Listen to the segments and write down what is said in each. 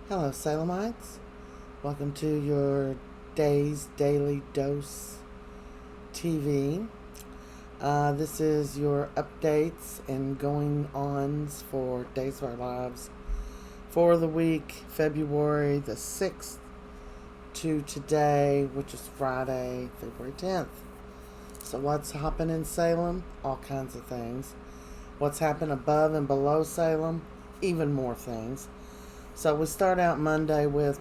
Hello, Salemites. Welcome to your day's daily dose TV. This is your updates and going ons for Days of Our Lives for the week, February the 6th to today, which is Friday, February 10th. So, what's happening in Salem? All kinds of things. What's happened above and below Salem? Even more things. So we start out Monday with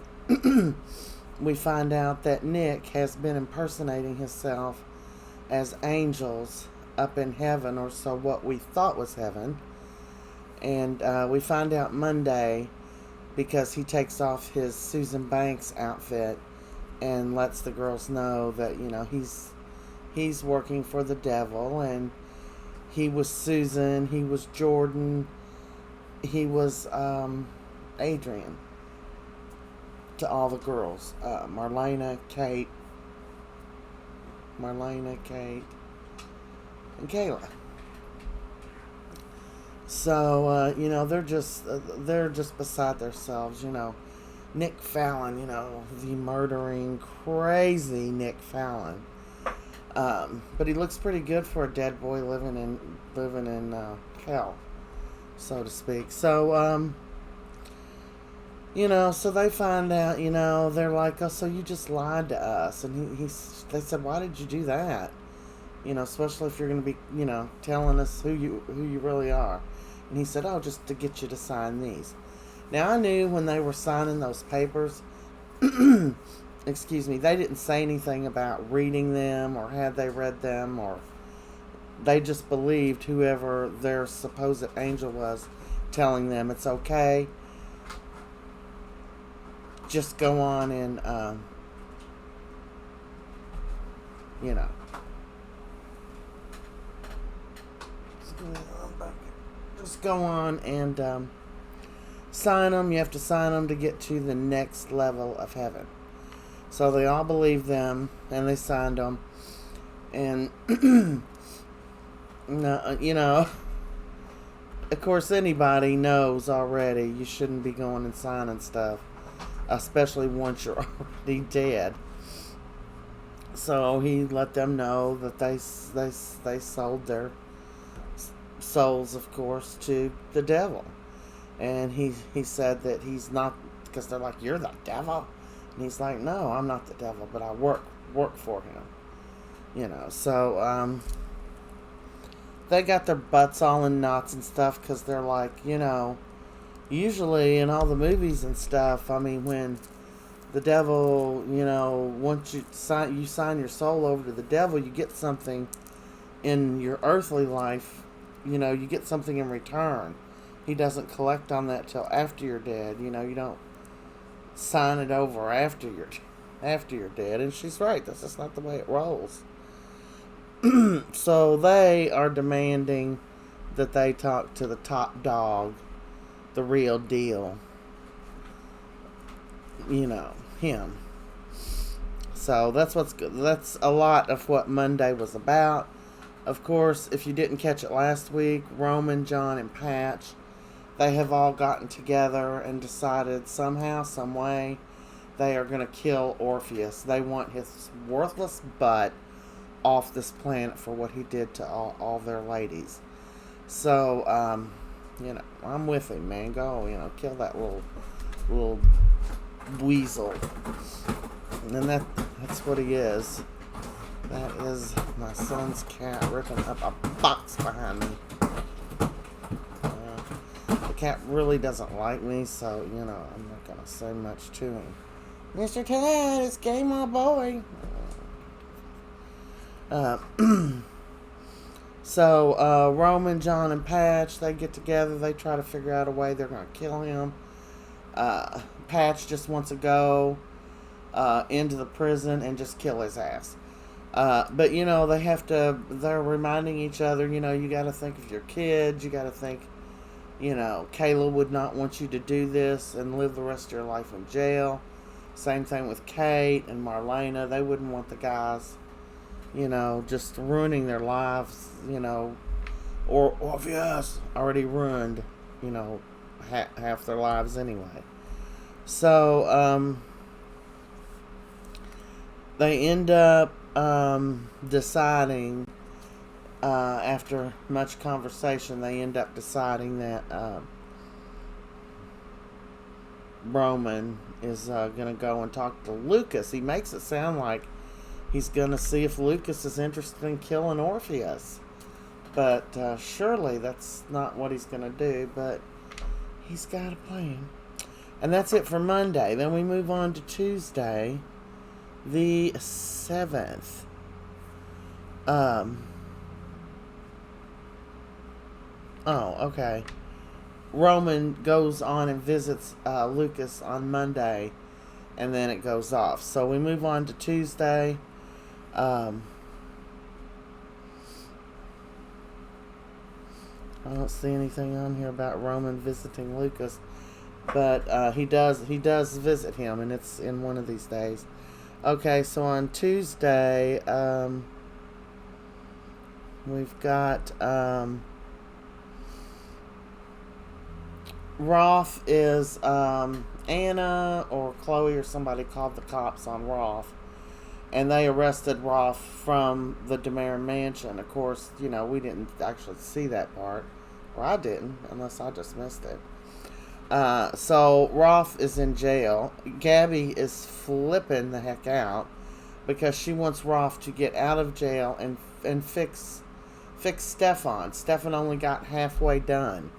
we find out that Nick has been impersonating himself as angels up in heaven, or so what we thought was heaven. And we find out Monday because he takes off his Susan Banks outfit and lets the girls know that he's working for the devil, and he was Susan, he was Jordan, he was Adrian to all the girls. Marlena, Kate, and Kayla. So they're just beside themselves. Nick Fallon. The murdering, crazy Nick Fallon. But he looks pretty good for a dead boy living in hell, so to speak. So so they find out, they're like, oh, so you just lied to us. And they said, why did you do that? Especially if you're going to be, telling us who you really are. And he said, oh, just to get you to sign these. Now, I knew when they were signing those papers, excuse me, they didn't say anything about reading them or had they read them, or they just believed whoever their supposed angel was telling them it's okay. Just go on and, just go on and sign them. You have to sign them to get to the next level of heaven. So they all believed them, and they signed them. And, of course, anybody knows already you shouldn't be going and signing stuff, especially once you're already dead. So he let them know that they sold their souls, of course, to the devil. And he said that he's not, because they're like, you're the devil? And he's like, no, I'm not the devil, but I work for him. So they got their butts all in knots and stuff, because they're like, usually in all the movies and stuff, when the devil, once you sign your soul over to the devil, you get something in your earthly life. You get something in return. He doesn't collect on that till after you're dead. You don't sign it over after you're dead. And she's right. That's just not the way it rolls. So they are demanding that they talk to the top dog, the real deal. Him. So that's a lot of what Monday was about. Of course, if you didn't catch it last week, Roman, John, and Patch, they have all gotten together and decided somehow, some way, they are going to kill Orpheus. They want his worthless butt off this planet for what he did to all their ladies. So, I'm with him, man. Go, kill that little weasel. And that's what he is. That is my son's cat ripping up a box behind me. The cat really doesn't like me, so, I'm not going to say much to him. Mr. Cat, it's game, my boy. So, Roman, John, and Patch, they get together. They try to figure out a way they're going to kill him. Patch just wants to go into the prison and just kill his ass. But, they're reminding each other, you got to think of your kids. You got to think, Kayla would not want you to do this and live the rest of your life in jail. Same thing with Kate and Marlena. They wouldn't want the guys, just ruining their lives, or Orpheus already ruined, half their lives anyway. So, they end up deciding, after much conversation, they end up deciding that Roman is going to go and talk to Lucas. He makes it sound like he's going to see if Lucas is interested in killing Orpheus. But surely that's not what he's going to do. But he's got a plan. And that's it for Monday. Then we move on to Tuesday, the 7th. Oh, okay. Roman goes on and visits Lucas on Monday, and then it goes off. So we move on to Tuesday. I don't see anything on here about Roman visiting Lucas, but he does visit him, and it's in one of these days. Okay, so on Tuesday, we've got Rolf is Anna or Chloe or somebody called the cops on Rolf, and they arrested Rolf from the DeMare mansion. Of course, we didn't actually see that part, or I didn't, unless I just missed it. So Rolf is in jail. Gabby is flipping the heck out because she wants Rolf to get out of jail and fix Stefan. Stefan only got halfway done.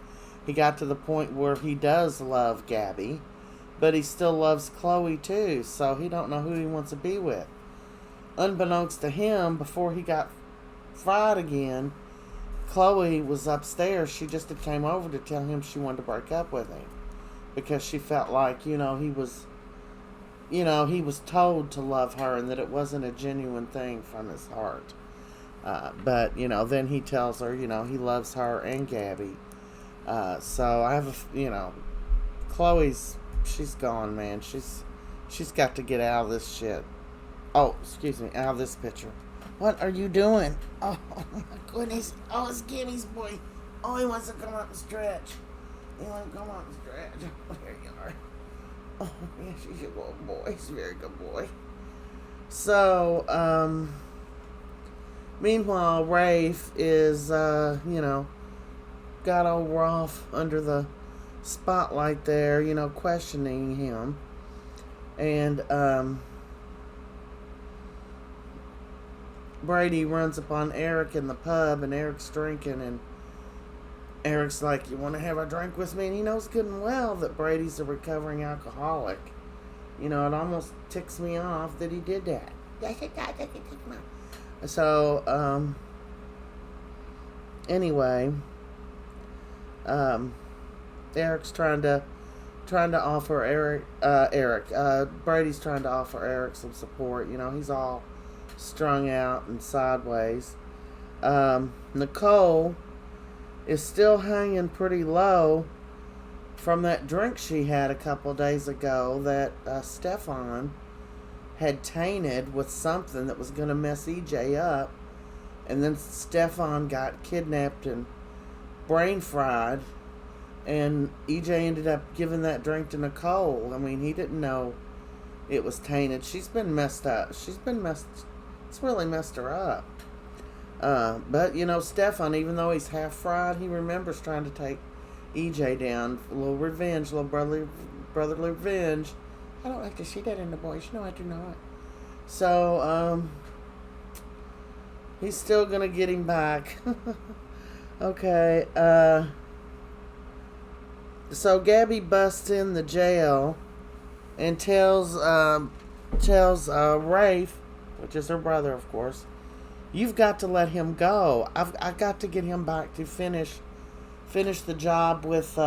He got to the point where he does love Gabby, but he still loves Chloe too, so he don't know who he wants to be with. Unbeknownst to him, before he got fried again, Chloe was upstairs. She just came over to tell him she wanted to break up with him because she felt like, he was told to love her and that it wasn't a genuine thing from his heart. But, then he tells her, he loves her and Gabby. So I have Chloe's, she's gone, man. She's got to get out of this shit. Oh, excuse me, out of this picture. What are you doing? Oh my goodness. Oh, it's Gabby's boy. Oh, he wants to come up and stretch. He wants to come up and stretch. Oh, there you are. Oh, yes, he's a good boy. He's a very good boy. So, meanwhile, Rafe is, got old Rolf under the spotlight there, questioning him. And, Brady runs upon Eric in the pub, and Eric's drinking, and Eric's like, "You want to have a drink with me?" And he knows good and well that Brady's a recovering alcoholic. It almost ticks me off that he did that. So, anyway, Eric's trying to offer Brady's trying to offer Eric some support. He's all strung out and sideways. Nicole is still hanging pretty low from that drink she had a couple days ago that Stefan had tainted with something that was going to mess EJ up. And then Stefan got kidnapped and brain fried, and EJ ended up giving that drink to Nicole. I mean, he didn't know it was tainted. She's been messed up. It's really messed her up. But, Stefan, even though he's half fried, he remembers trying to take EJ down. A little revenge, little brotherly revenge. I don't like to see that in the boys. No, I do not. So, he's still going to get him back. Okay, so Gabby busts in the jail and tells Rafe, which is her brother, of course, "You've got to let him go. I've got to get him back to finish the job with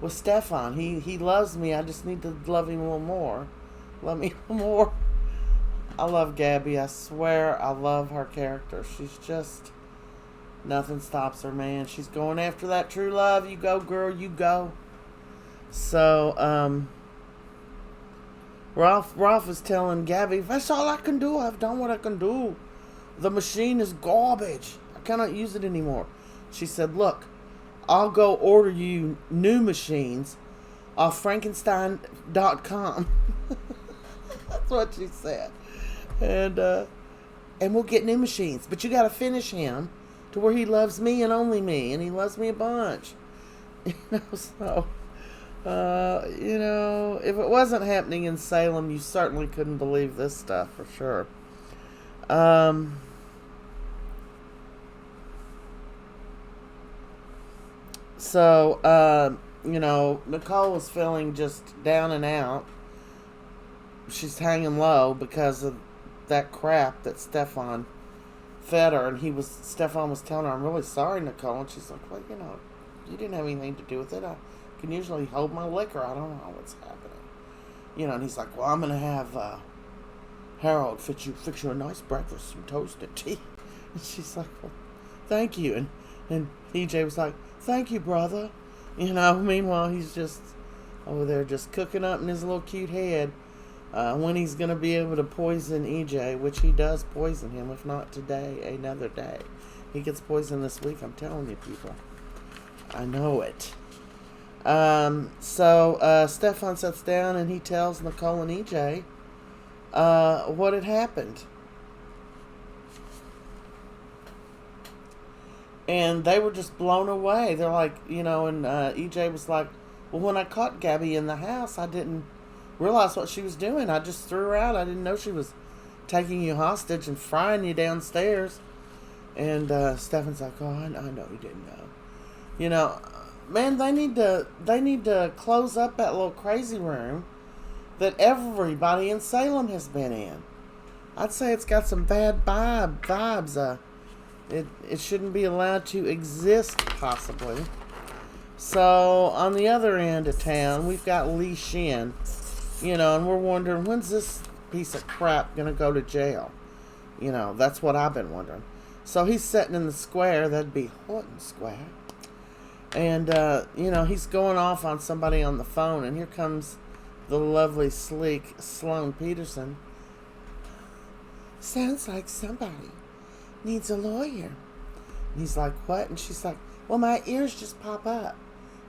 Stefan. He loves me. I just need to love him a little more. Love me a little more." I love Gabby. I swear I love her character. She's just, nothing stops her, man. She's going after that true love. You go, girl, you go. So, Ralph is telling Gabby, "That's all I can do. I've done what I can do. The machine is garbage. I cannot use it anymore." She said, "Look, I'll go order you new machines. off Frankenstein.com. That's what she said. And we'll get new machines. But you got to finish him to where he loves me and only me. And he loves me a bunch. So, if it wasn't happening in Salem, you certainly couldn't believe this stuff for sure. Nicole was feeling just down and out. She's hanging low because of that crap that Stefan fed her, and Stefan was telling her, "I'm really sorry, Nicole," and she's like, "Well, you didn't have anything to do with it. I can usually hold my liquor. I don't know what's happening." And he's like, "Well, I'm gonna have Harold fix you a nice breakfast, some toast and tea." And she's like, "Well, thank you." And EJ was like, "Thank you, brother." Meanwhile, he's just over there just cooking up in his little cute head when he's going to be able to poison EJ, which he does poison him, if not today, another day. He gets poisoned this week, I'm telling you, people. I know it. So Stefan sits down and he tells Nicole and EJ what had happened. And they were just blown away. They're like, and EJ was like, "Well, when I caught Gabby in the house, I didn't realize what she was doing. I just threw her out. I didn't know she was taking you hostage and frying you downstairs." And Stefan's like, "Oh, I know you didn't know." Man, they need to close up that little crazy room that everybody in Salem has been in. I'd say it's got some bad vibes. It shouldn't be allowed to exist, possibly. So, on the other end of town, we've got Lee Shin, and we're wondering, when's this piece of crap going to go to jail? That's what I've been wondering. So, he's sitting in the square, that'd be Horton Square, and, he's going off on somebody on the phone, and here comes the lovely, sleek Sloane Peterson. "Sounds like somebody needs a lawyer." And he's like, "What?" And she's like, "Well, my ears just pop up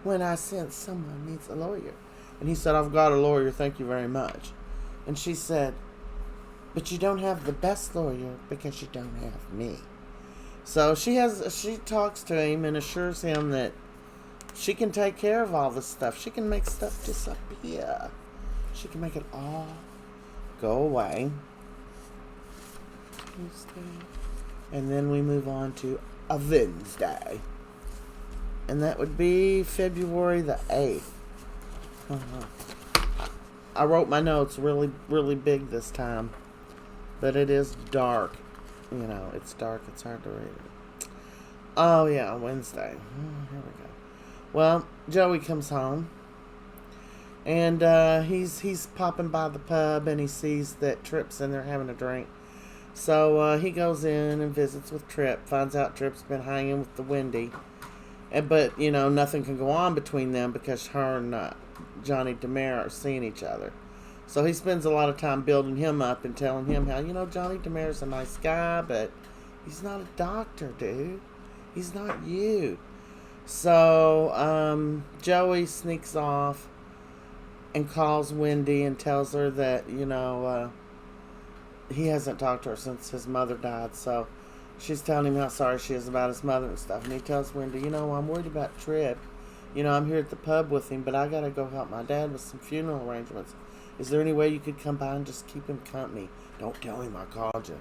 when I sense someone needs a lawyer." And he said, "I've got a lawyer, thank you very much." And she said, "But you don't have the best lawyer because you don't have me." So she talks to him and assures him that she can take care of all this stuff. She can make stuff disappear. She can make it all go away. And then we move on to a Wednesday. And that would be February the 8th. I wrote my notes really, really big this time. But it is dark. It's dark. It's hard to read it. Oh, yeah, Wednesday. Here we go. Well, Joey comes home. And he's popping by the pub and he sees that Tripp's in there having a drink. So he goes in and visits with Tripp, finds out Tripp's been hanging with the Wendy. But, nothing can go on between them because her and Johnny DeMera are seeing each other. So he spends a lot of time building him up and telling him how, Johnny DeMera's a nice guy, but he's not a doctor, dude. He's not you. So Joey sneaks off and calls Wendy and tells her that, he hasn't talked to her since his mother died. So she's telling him how sorry she is about his mother and stuff. And he tells Wendy, "I'm worried about Tripp. I'm here at the pub with him, but I got to go help my dad with some funeral arrangements. Is there any way you could come by and just keep him company? Don't tell him I called you."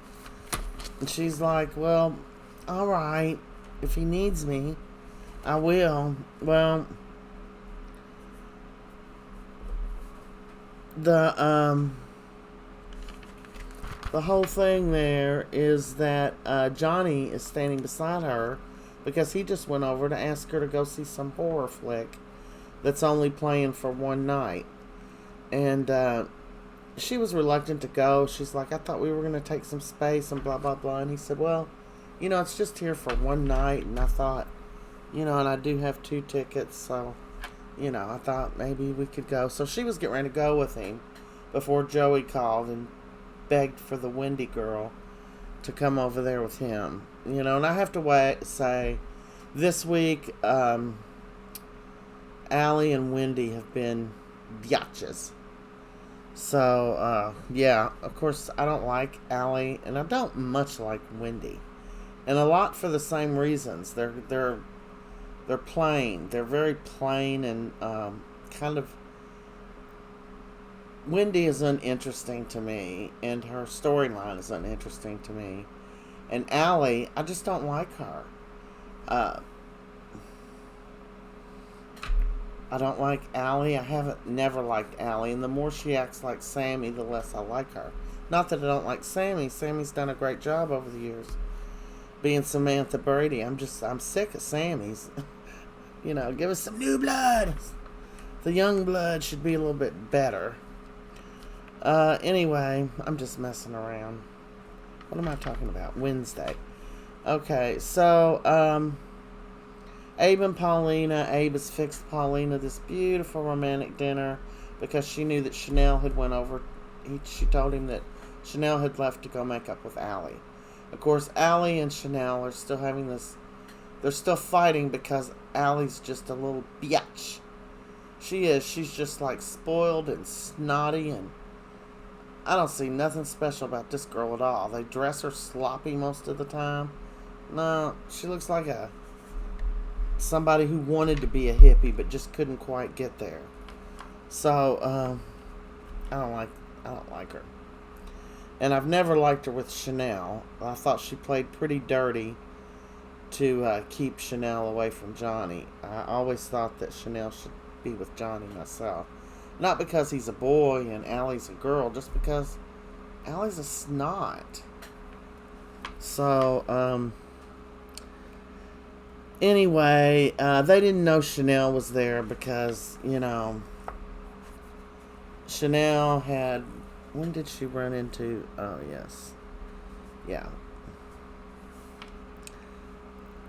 And she's like, "Well, all right. If he needs me, I will." Well, the whole thing there is that Johnny is standing beside her because he just went over to ask her to go see some horror flick that's only playing for one night. And she was reluctant to go. She's like, "I thought we were going to take some space and blah, blah, blah." And he said, "Well, it's just here for one night." And I thought, and I do have 2 tickets. So, I thought maybe we could go. So she was getting ready to go with him before Joey called and begged for the Wendy girl to come over there with him. And I have to say, this week, Allie and Wendy have been biatches. So, yeah, of course, I don't like Allie, and I don't much like Wendy. And a lot for the same reasons. They're plain. They're very plain and kind of. Wendy is uninteresting to me, and her storyline is uninteresting to me. And Allie, I just don't like her. Uh, I don't like Allie. I haven't never liked Allie, and the more she acts like Sammy, the less I like her. Not that I don't like Sammy. Sammy's done a great job over the years being Samantha Brady. I'm sick of Sammy's. Give us some new blood. The young blood should be a little bit better. Anyway, I'm just messing around. What am I talking about? Wednesday. Okay, so, Abe and Paulina. Abe has fixed Paulina this beautiful romantic dinner because she knew that Chanel had went over. She told him that Chanel had left to go make up with Allie. Of course, Allie and Chanel are still having this. They're still fighting because Allie's just a little bitch. She is. She's just like spoiled and snotty, and I don't see nothing special about this girl at all. They dress her sloppy most of the time. No, she looks like somebody who wanted to be a hippie but just couldn't quite get there. So, I don't like her. And I've never liked her with Chanel. I thought she played pretty dirty to keep Chanel away from Johnny. I always thought that Chanel should be with Johnny myself. Not because he's a boy and Allie's a girl, just because Allie's a snot. So, anyway, they didn't know Chanel was there because, Chanel had... When did she run into... Oh, yes. Yeah.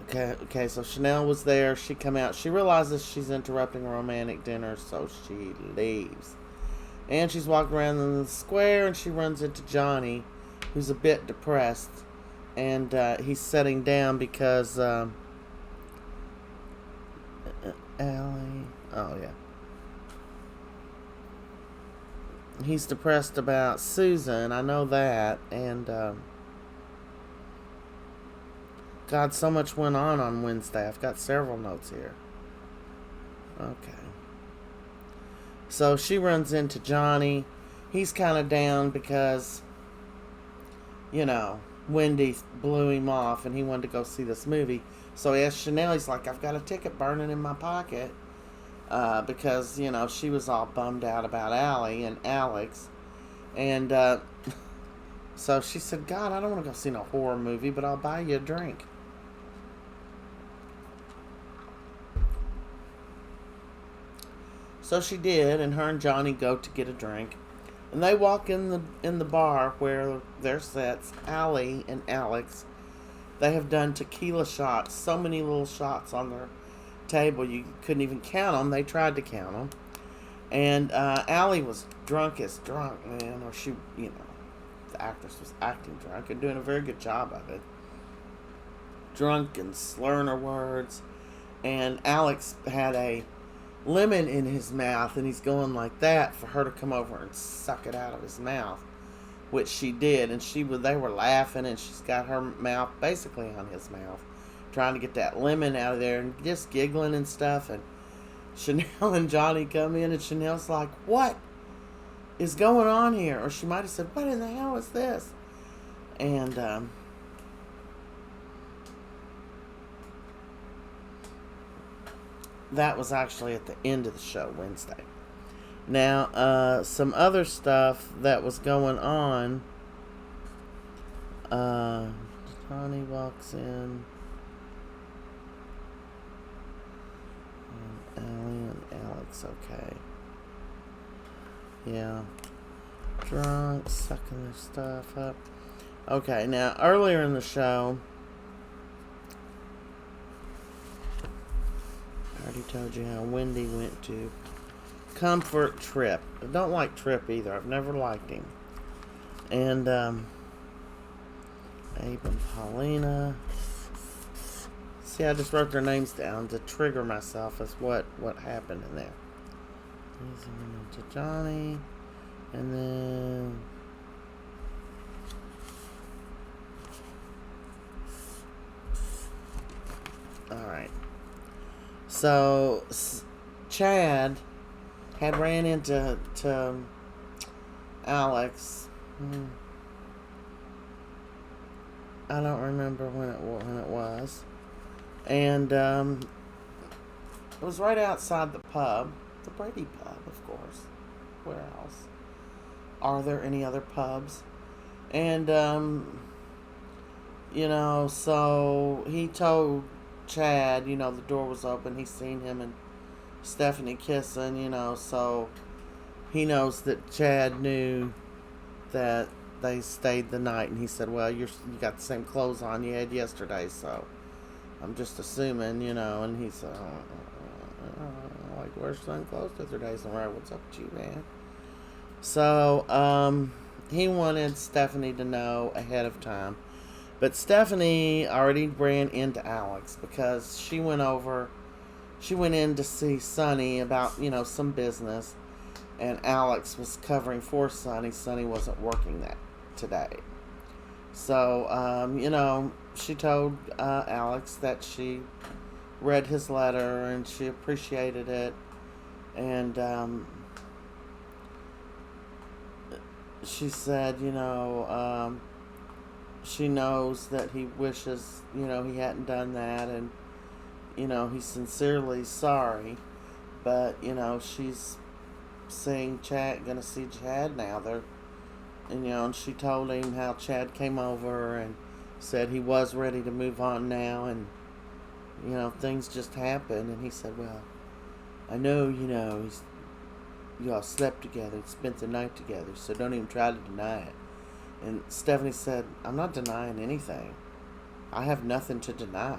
Okay, so Chanel was there. She come out. She realizes she's interrupting a romantic dinner, so she leaves. And she's walking around in the square, and she runs into Johnny, who's a bit depressed. And he's sitting down because... Allie... Oh, yeah. He's depressed about Susan. I know that. And, God, so much went on Wednesday. I've got several notes here. Okay. So she runs into Johnny. He's kind of down because, Wendy blew him off and he wanted to go see this movie. So he asked Chanel, he's like, I've got a ticket burning in my pocket. Because, she was all bummed out about Allie and Alex. And so she said, God, I don't want to go see no horror movie, but I'll buy you a drink. So she did, and her and Johnny go to get a drink. And they walk in the bar where there sits Allie and Alex. They have done tequila shots, so many little shots on their table you couldn't even count them. They tried to count them. And Allie was drunk, man. Or she, the actress was acting drunk and doing a very good job of it. Drunk and slurring her words. And Alex had a lemon in his mouth, and he's going like that for her to come over and suck it out of his mouth, which she did. And they were laughing, and she's got her mouth basically on his mouth, trying to get that lemon out of there, and just giggling and stuff. And Chanel and Johnny come in, and Chanel's like, what is going on here? Or she might have said, what in the hell is this? And that was actually at the end of the show Wednesday. Now, some other stuff that was going on. Johnny walks in. Allie and Alex, okay. Yeah. Drunk, sucking their stuff up. Okay, now, earlier in the show, I already told you how Wendy went to Comfort Trip. I don't like Trip either. I've never liked him. And, Abe and Paulina See, I just wrote their names down to trigger myself as what happened in there. To Johnny, and then all right. So Chad had ran into Alex. I don't remember when it was, and it was right outside the pub, the Brady pub, of course. Where else? Are there any other pubs? And so he told Chad, the door was open. He's seen him and Stephanie kissing, so he knows that Chad knew that they stayed the night, and he said, well, you got the same clothes on you had yesterday, so I'm just assuming, and he said, like, wear some clothes the other days. All right, what's up with you, man? So he wanted Stephanie to know ahead of time, but Stephanie already ran into Alex because she went in to see Sonny about, some business, and Alex was covering for Sonny. Sonny wasn't working that today. So, she told Alex that she read his letter and she appreciated it. And she said, she knows that he wishes, he hadn't done that. And, he's sincerely sorry. But, she's gonna see Chad now. And she told him how Chad came over and said he was ready to move on now, and things just happened. And he said, well, I know, y'all slept together, spent the night together, so don't even try to deny it. And Stephanie said, I'm not denying anything. I have nothing to deny.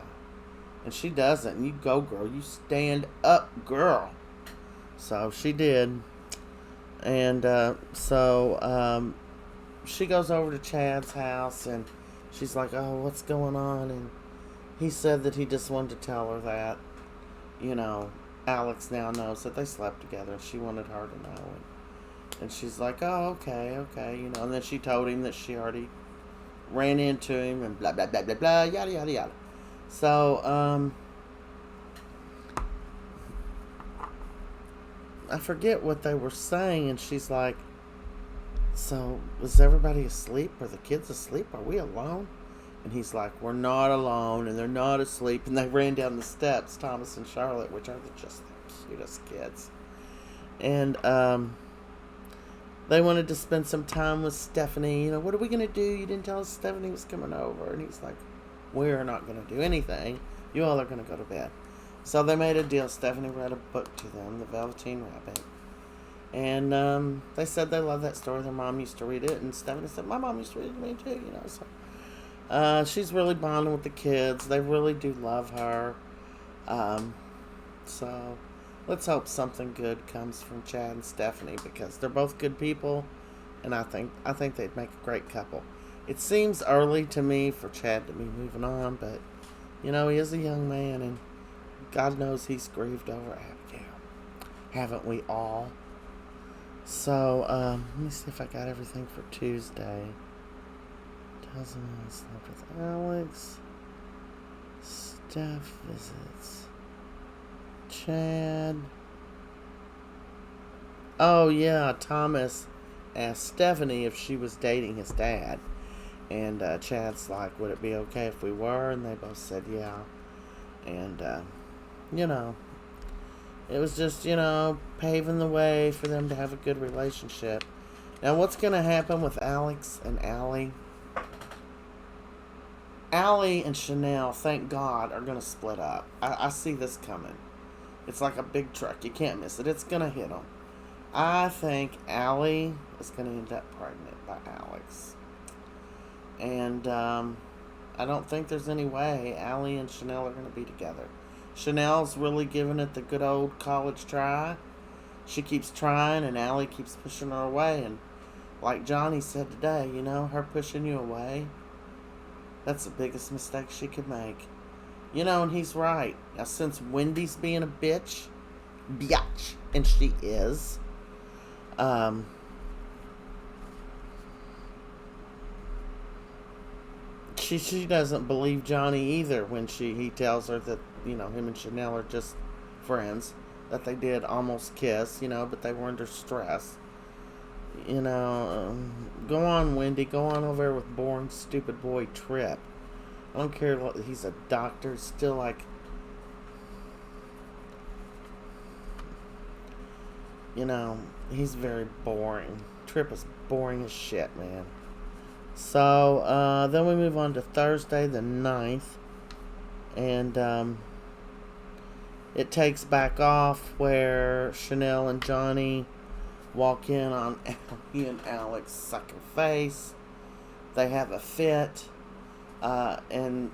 And she doesn't. And you go, girl. You stand up, girl. So she did. And she goes over to Chad's house, and she's like, oh, what's going on? And he said that he just wanted to tell her that, Alex now knows that they slept together. She wanted her to know. And she's like, oh, okay. And then she told him that she already ran into him and blah, blah, blah, blah, blah, yada, yada, yada. So, I forget what they were saying, and she's like, so, is everybody asleep? Are the kids asleep? Are we alone? And he's like, we're not alone, and they're not asleep. And they ran down the steps, Thomas and Charlotte, which are just the cutest kids. And they wanted to spend some time with Stephanie. What are we going to do? You didn't tell us Stephanie was coming over. And he's like, we're not going to do anything. You all are going to go to bed. So they made a deal. Stephanie read a book to them, The Velveteen Rabbit. And they said they loved that story. Their mom used to read it. And Stephanie said, my mom used to read it to me too, So she's really bonding with the kids. They really do love her. So let's hope something good comes from Chad and Stephanie, because they're both good people, and I think they'd make a great couple. It seems early to me for Chad to be moving on, but he is a young man, and God knows he's grieved over Abigail. Haven't we all? So let me see if I got everything for Tuesday. Doesn't slept with Alex. Steph visits Chad. Oh yeah, Thomas asked Stephanie if she was dating his dad, and Chad's like, would it be okay if we were? And they both said yeah. And it was just paving the way for them to have a good relationship. Now what's gonna happen with Alex and Allie? Allie and Chanel, thank God, are going to split up. I see this coming. It's like a big truck. You can't miss it. It's going to hit them. I think Allie is going to end up pregnant by Alex. And I don't think there's any way Allie and Chanel are going to be together. Chanel's really giving it the good old college try. She keeps trying, and Allie keeps pushing her away. And like Johnny said today, her pushing you away, that's the biggest mistake she could make. And he's right. Now, since Wendy's being a biatch, and she is, um, she doesn't believe Johnny either when he tells her that, him and Chanel are just friends, that they did almost kiss, but they were under stress. Go on, Wendy. Go on over there with boring, stupid boy Trip. I don't care if he's a doctor. Still, like, he's very boring. Trip is boring as shit, man. So, then we move on to Thursday the 9th. And, it takes back off where Chanel and Johnny walk in on Allie and Alex sucking face. They have a fit. And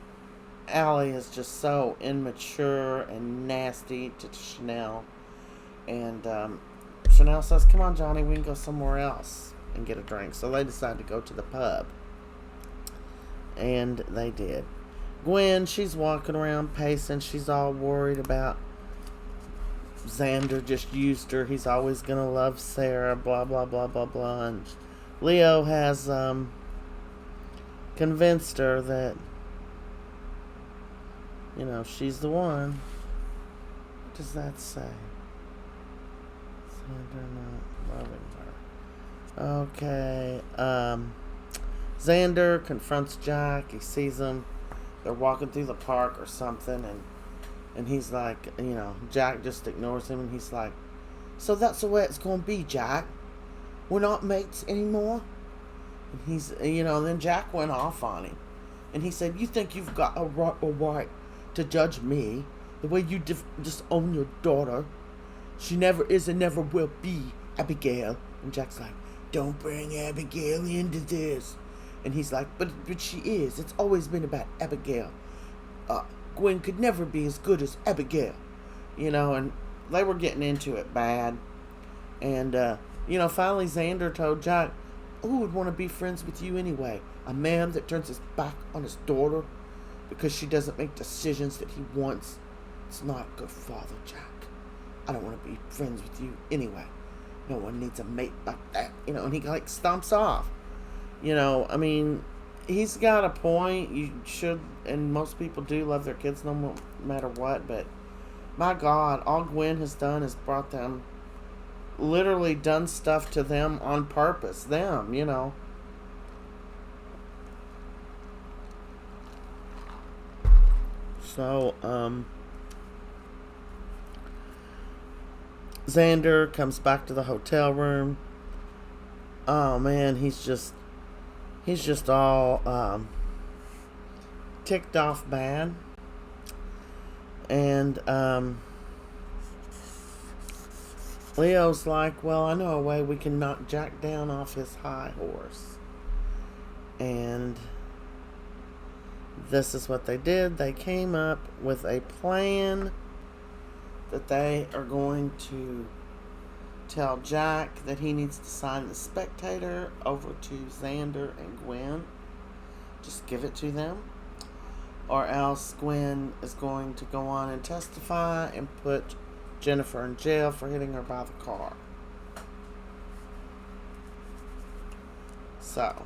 Allie is just so immature and nasty to Chanel. And Chanel says, come on, Johnny, we can go somewhere else and get a drink. So they decide to go to the pub. And they did. Gwen, she's walking around pacing. She's all worried about Xander just used her. He's always going to love Sarah, blah, blah, blah, blah, blah. And Leo has convinced her that, she's the one. What does that say? Xander not loving her. Okay. Xander confronts Jack. He sees him. They're walking through the park or something, and he's like, Jack just ignores him, and he's like, so that's the way it's going to be, Jack? We're not mates anymore? And he's, then Jack went off on him. And he said, you think you've got a right to judge me the way you disown your daughter? She never is and never will be Abigail. And Jack's like, don't bring Abigail into this. And he's like, but she is. It's always been about Abigail. Gwen could never be as good as Abigail. And they were getting into it bad. And, finally Xander told Jack, who would want to be friends with you anyway? A man that turns his back on his daughter because she doesn't make decisions that he wants? It's not a good father, Jack. I don't want to be friends with you anyway. No one needs a mate like that. And he, stomps off. He's got a point. You should, and most people do love their kids no matter what, but my God, all Gwen has done is brought them, literally done stuff to them on purpose. Them. So, Xander comes back to the hotel room. Oh man, he's just all ticked off bad. And Leo's like, well, I know a way we can knock Jack down off his high horse. And this is what they did. They came up with a plan that they are going to tell Jack that he needs to sign the spectator over to Xander and Gwen. Just give it to them. Or else Gwen is going to go on and testify and put Jennifer in jail for hitting her by the car. So,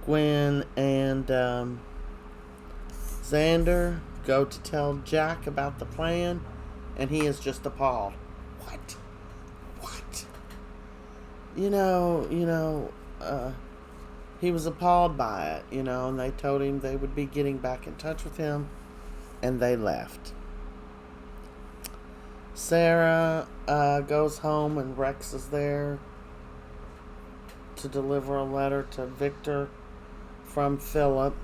Gwen and Xander go to tell Jack about the plan, and he is just appalled. What? He was appalled by it, and they told him they would be getting back in touch with him, and they left. Sarah goes home, and Rex is there to deliver a letter to Victor from Philip.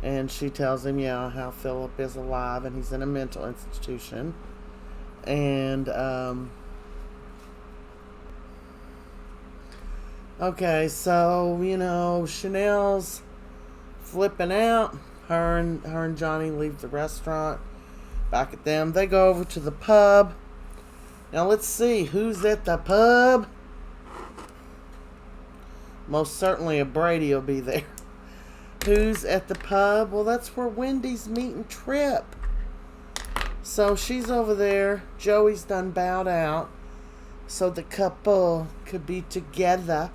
And she tells him, how Philip is alive and he's in a mental institution. And, okay, so, Chanel's flipping out. Her and Johnny leave the restaurant. Back at them. They go over to the pub. Now let's see who's at the pub. Most certainly a Brady will be there. Who's at the pub? Well, that's where Wendy's meeting Trip. So she's over there. Joey's done bowed out, so the couple could be together.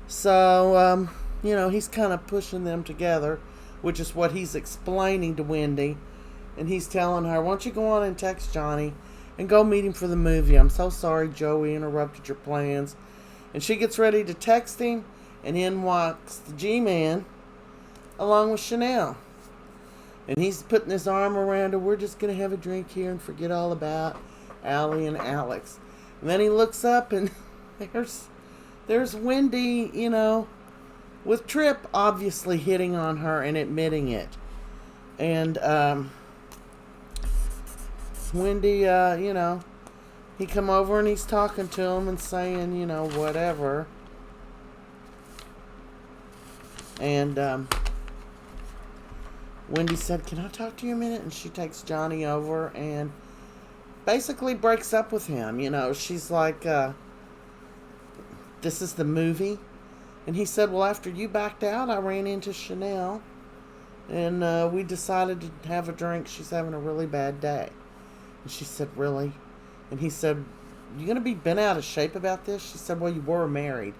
So, he's kind of pushing them together, which is what he's explaining to Wendy. And he's telling her, why don't you go on and text Johnny and go meet him for the movie. I'm so sorry Joey interrupted your plans. And she gets ready to text him, and in walks the G-Man along with Chanel. And he's putting his arm around her. We're just going to have a drink here and forget all about Allie and Alex. And then he looks up, and there's Wendy, with Trip obviously hitting on her and admitting it. And Wendy, he come over and he's talking to him and saying, whatever. And Wendy said, can I talk to you a minute? And she takes Johnny over and basically breaks up with him. She's like, this is the movie. And he said, well, after you backed out, I ran into Chanel. And we decided to have a drink. She's having a really bad day. And she said, really? And he said, you going to be bent out of shape about this? She said, well, you were married.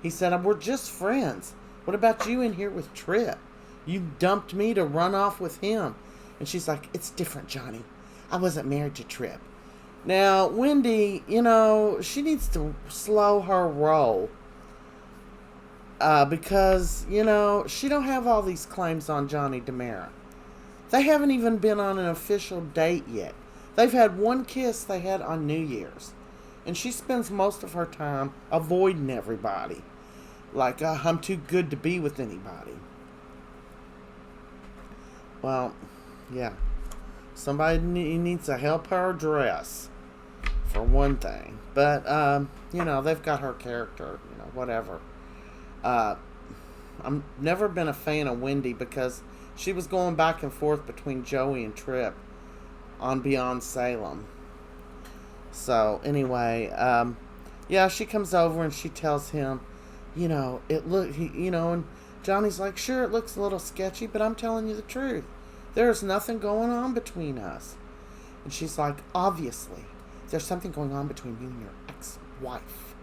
He said, we're just friends. What about you in here with Trip? You dumped me to run off with him. And she's like, it's different, Johnny. I wasn't married to Trip. Now, Wendy, she needs to slow her roll. Because, she don't have all these claims on Johnny DiMera. They haven't even been on an official date yet. They've had one kiss they had on New Year's. And she spends most of her time avoiding everybody. Like, I'm too good to be with anybody. Well, yeah. Somebody needs to help her dress, for one thing. But, they've got her character, whatever. I've never been a fan of Wendy because she was going back and forth between Joey and Trip on Beyond Salem. So, anyway, she comes over and she tells him, and Johnny's like, sure, it looks a little sketchy, but I'm telling you the truth. There's nothing going on between us. And she's like, obviously, there's something going on between you and your ex-wife.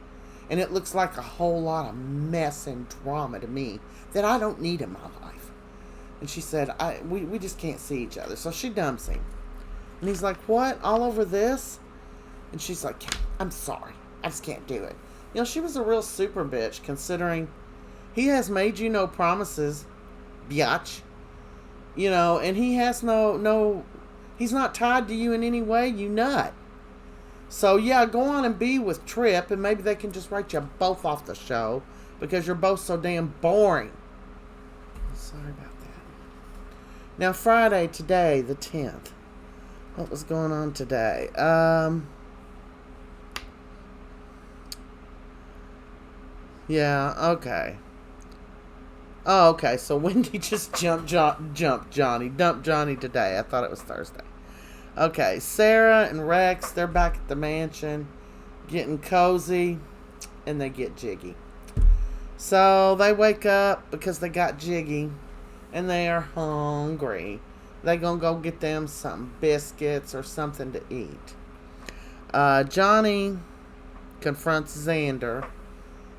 And it looks like a whole lot of mess and drama to me that I don't need in my life. And she said, we just can't see each other. So she dumps him. And he's like, what? All over this? And she's like, I'm sorry. I just can't do it. She was a real super bitch, considering he has made you no promises, biatch. And he has no, he's not tied to you in any way, you nut. So, yeah, go on and be with Trip, and maybe they can just write you both off the show, because you're both so damn boring. Sorry about that. Now, Friday, today, the 10th. What was going on today? Yeah, okay. Oh, okay, so Wendy just dumped Johnny today. I thought it was Thursday. Okay, Sarah and Rex, they're back at the mansion, getting cozy, and they get jiggy. So, they wake up because they got jiggy, and they are hungry. They gonna go get them some biscuits or something to eat. Johnny confronts Xander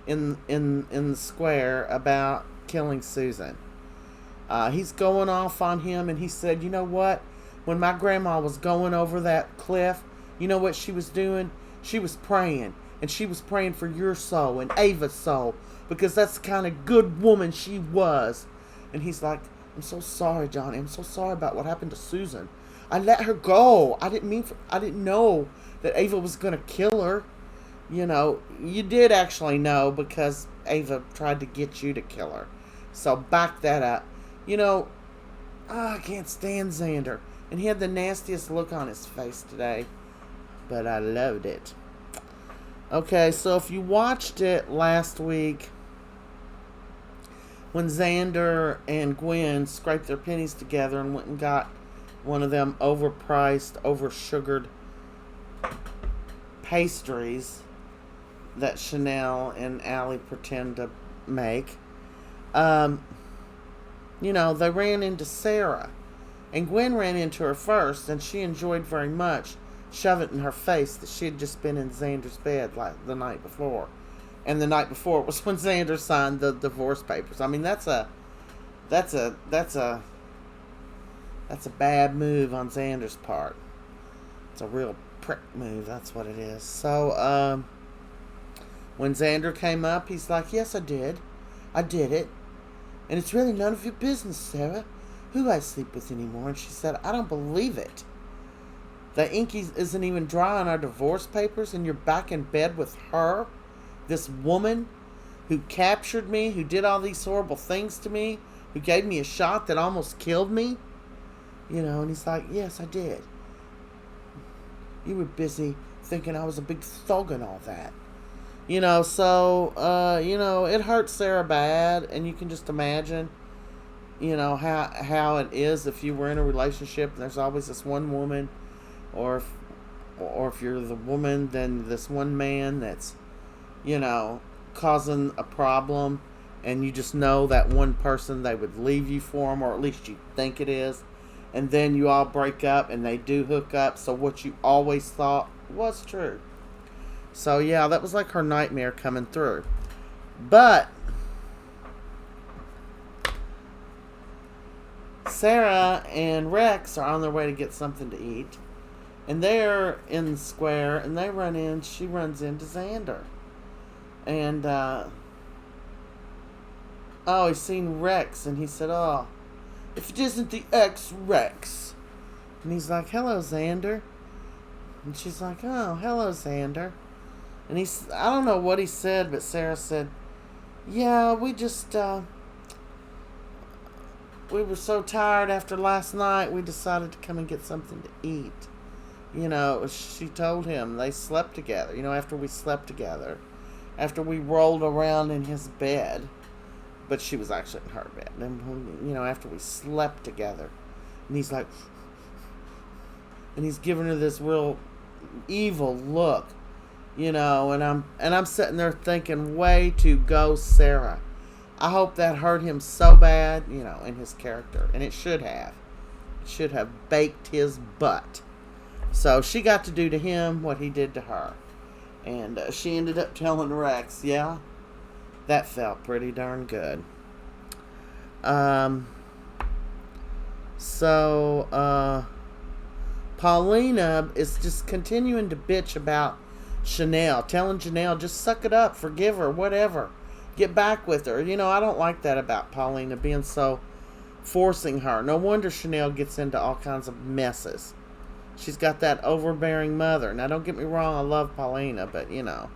in the square about killing Susan. He's going off on him, and he said, you know what? When my grandma was going over that cliff, you know what she was doing? She was praying, and she was praying for your soul and Ava's soul, because that's the kind of good woman she was. And he's like, I'm so sorry, Johnny. I'm so sorry about what happened to Susan. I let her go. I didn't know that Ava was going to kill her. You did actually know, because Ava tried to get you to kill her. So back that up. I can't stand Xander. And he had the nastiest look on his face today. But I loved it. Okay, so if you watched it last week, when Xander and Gwen scraped their pennies together and went and got one of them overpriced, oversugared pastries that Chanel and Allie pretend to make. They ran into Sarah. And Gwen ran into her first, and she enjoyed very much shove it in her face that she had just been in Xander's bed like the night before. And the night before was when Xander signed the divorce papers. I mean, that's a bad move on Xander's part. It's a real prick move, that's what it is. So, when Xander came up, he's like, yes, I did. I did it. And it's really none of your business, Sarah, who I sleep with anymore. And she said, I don't believe it. The ink isn't even dry on our divorce papers, and you're back in bed with her? This woman who captured me, who did all these horrible things to me, who gave me a shot that almost killed me? And he's like, yes, I did. You were busy thinking I was a big thug and all that. It hurts Sarah bad, and you can just imagine, how it is if you were in a relationship and there's always this one woman, or if you're the woman, then this one man that's, causing a problem, and you just know that one person, they would leave you for him, or at least you think it is, and then you all break up and they do hook up, so what you always thought was true. So yeah, that was like her nightmare coming through. But Sarah and Rex are on their way to get something to eat, and they're in the square, and she runs into Xander. And he's seen Rex, and he said, oh, if it isn't the ex-Rex. And he's like, hello, Xander. And she's like, oh, hello, Xander. And I don't know what he said, but Sarah said, yeah, we were so tired after last night, we decided to come and get something to eat. She told him they slept together, after we slept together. After we rolled around in his bed. But she was actually in her bed. And, after we slept together. And he's like, and he's giving her this real evil look. And I'm sitting there thinking, way to go, Sarah. I hope that hurt him so bad, in his character. And it should have. It should have baked his butt. So she got to do to him what he did to her. And she ended up telling Rex, yeah, that felt pretty darn good. Paulina is just continuing to bitch about Chanel, telling Chanel, just suck it up, forgive her, whatever. Get back with her. I don't like that about Paulina, being so forcing her. No wonder Chanel gets into all kinds of messes. She's got that overbearing mother. Now, don't get me wrong, I love Paulina, but, I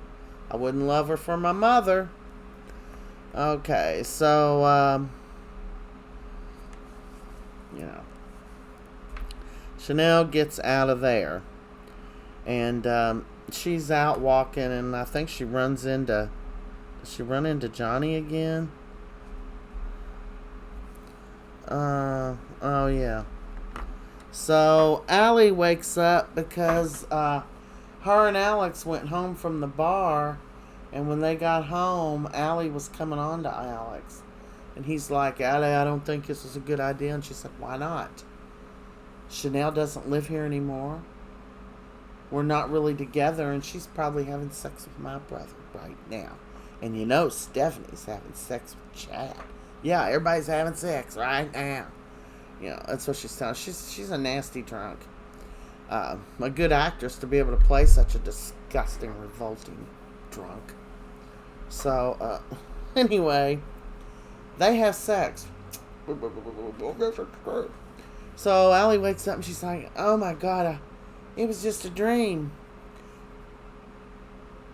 wouldn't love her for my mother. Okay, so, Chanel gets out of there. And, she's out walking, and I think she runs into... Does she run into Johnny again? Oh, yeah. So, Allie wakes up because her and Alex went home from the bar, and when they got home, Allie was coming on to Alex. And he's like, Allie, I don't think this is a good idea. And she said, why not? Chanel doesn't live here anymore. We're not really together, and she's probably having sex with my brother right now. And Stephanie's having sex with Chad. Yeah, everybody's having sex right now. That's what she's telling. She's a nasty drunk. A good actress to be able to play such a disgusting, revolting drunk. So, anyway, they have sex. So Allie wakes up and she's like, oh my God, it was just a dream.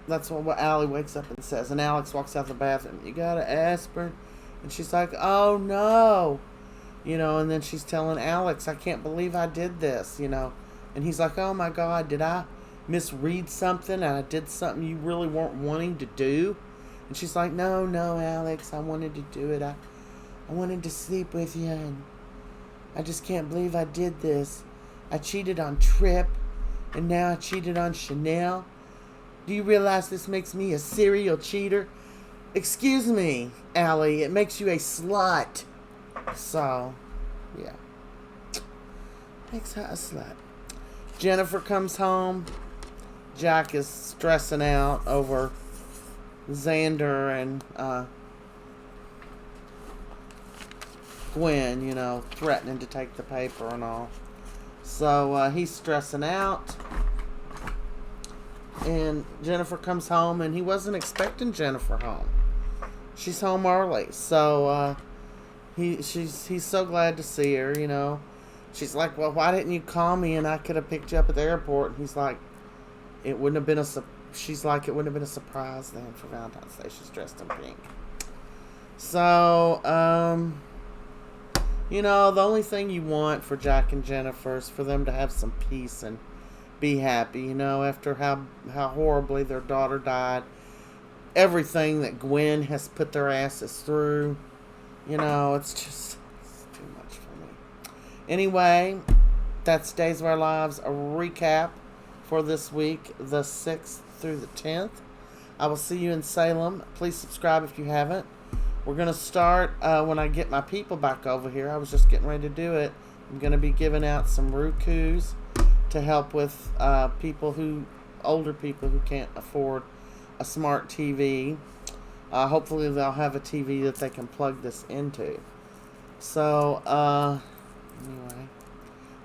That's what Allie wakes up and says. And Alex walks out the bathroom. You got an aspirin? And she's like, oh no. And then she's telling Alex, I can't believe I did this, And he's like, oh my God, did I misread something? And I did something you really weren't wanting to do? And she's like, no, Alex, I wanted to do it. I wanted to sleep with you, and I just can't believe I did this. I cheated on Trip, and now I cheated on Chanel. Do you realize this makes me a serial cheater? Excuse me, Allie, it makes you a slut. So, yeah. Makes her a slut. Jennifer comes home. Jack is stressing out over Xander and Gwen, you know, threatening to take the paper and all. So he's stressing out. And Jennifer comes home, and he wasn't expecting Jennifer home. She's home early. So he's so glad to see her, you know. She's like, well, why didn't you call me and I could have picked you up at the airport? And he's like, it wouldn't have been a she's like, it wouldn't have been a surprise then for Valentine's Day. She's dressed in pink. So, you know, the only thing you want for Jack and Jennifer is for them to have some peace and be happy, you know, after how horribly their daughter died. Everything that Gwen has put their asses through, you know, it's too much for me. Anyway, that's Days of Our Lives, a recap for this week, the 6th through the 10th. I will see you in Salem. Please subscribe if you haven't. We're going to start when I get my people back over here. I was just getting ready to do it. I'm going to be giving out some Roku's to help with older people who can't afford a smart TV. Hopefully they'll have a TV that they can plug this into. So, anyway,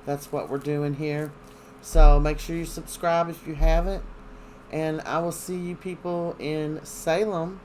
that's what we're doing here. So make sure you subscribe if you haven't. And I will see you people in Salem